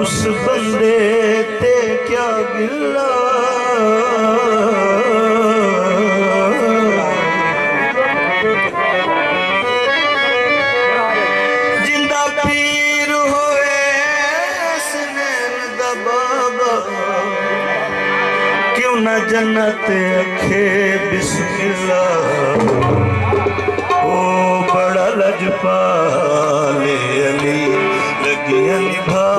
उस बंदे ते क्या गिला जिंदा पीर होए सनैन दा बाबा क्यों ना जन्नत अखे बिस्मिल्लाह ओ बड़ा लजपाले अली लगिया निभा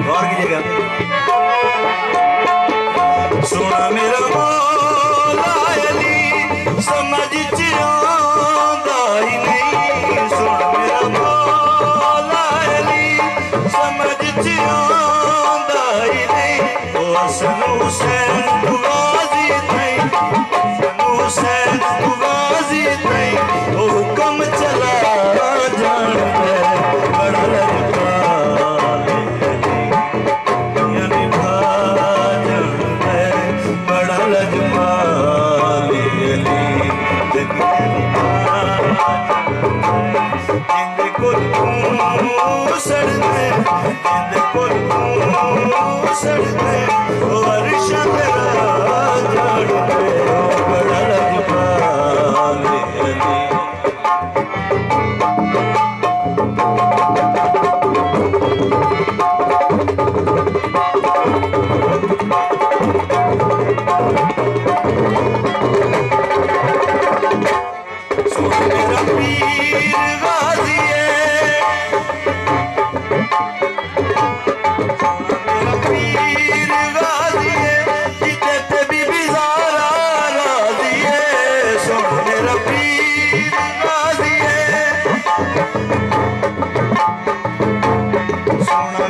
गौर कीजिएगा। सोना मेरा मौला अली समझ आंदा ही नहीं, सोना मेरा मौला अली समझ आंदा ही नहीं। ओ हसन हुसैन तू गाजी थई, हसन हुसैन तू गाजी थई, ओ हुक्म चला जान दे बड़ा लजपा सड़ते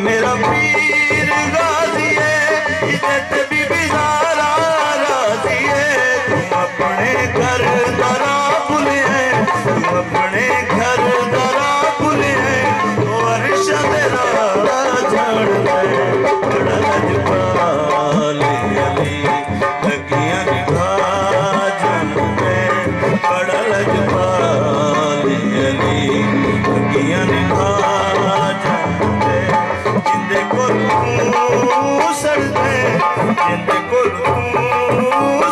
मेरा पीर गाजी है इज्जत भी बिजारा राजी है तू अपने घर दरा भूले है तू अपने घर दरा भूले है वो अर्श तेरा झाड़ है बड़ा लजपाल अली लगियां निभा जन में बड़ा लजपाल अली लगियां निभा जन में जिंदे को तू सड़दे जिंदे को तू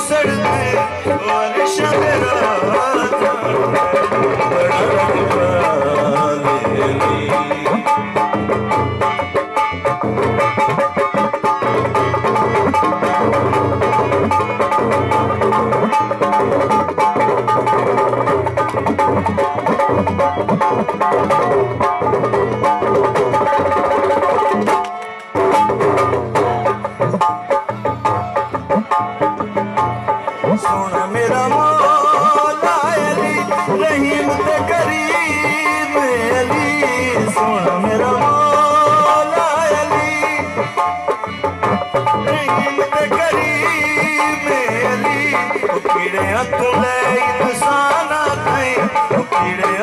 सड़दे वो अर्श तेरा झाड़ है बड़ा लजपाल अली सोना मेरा मौला अली रहीम ते करीम अली सोना मेरा मौला अली रहीम ते करीम अली कीड़े हथ ले इंसान कीड़े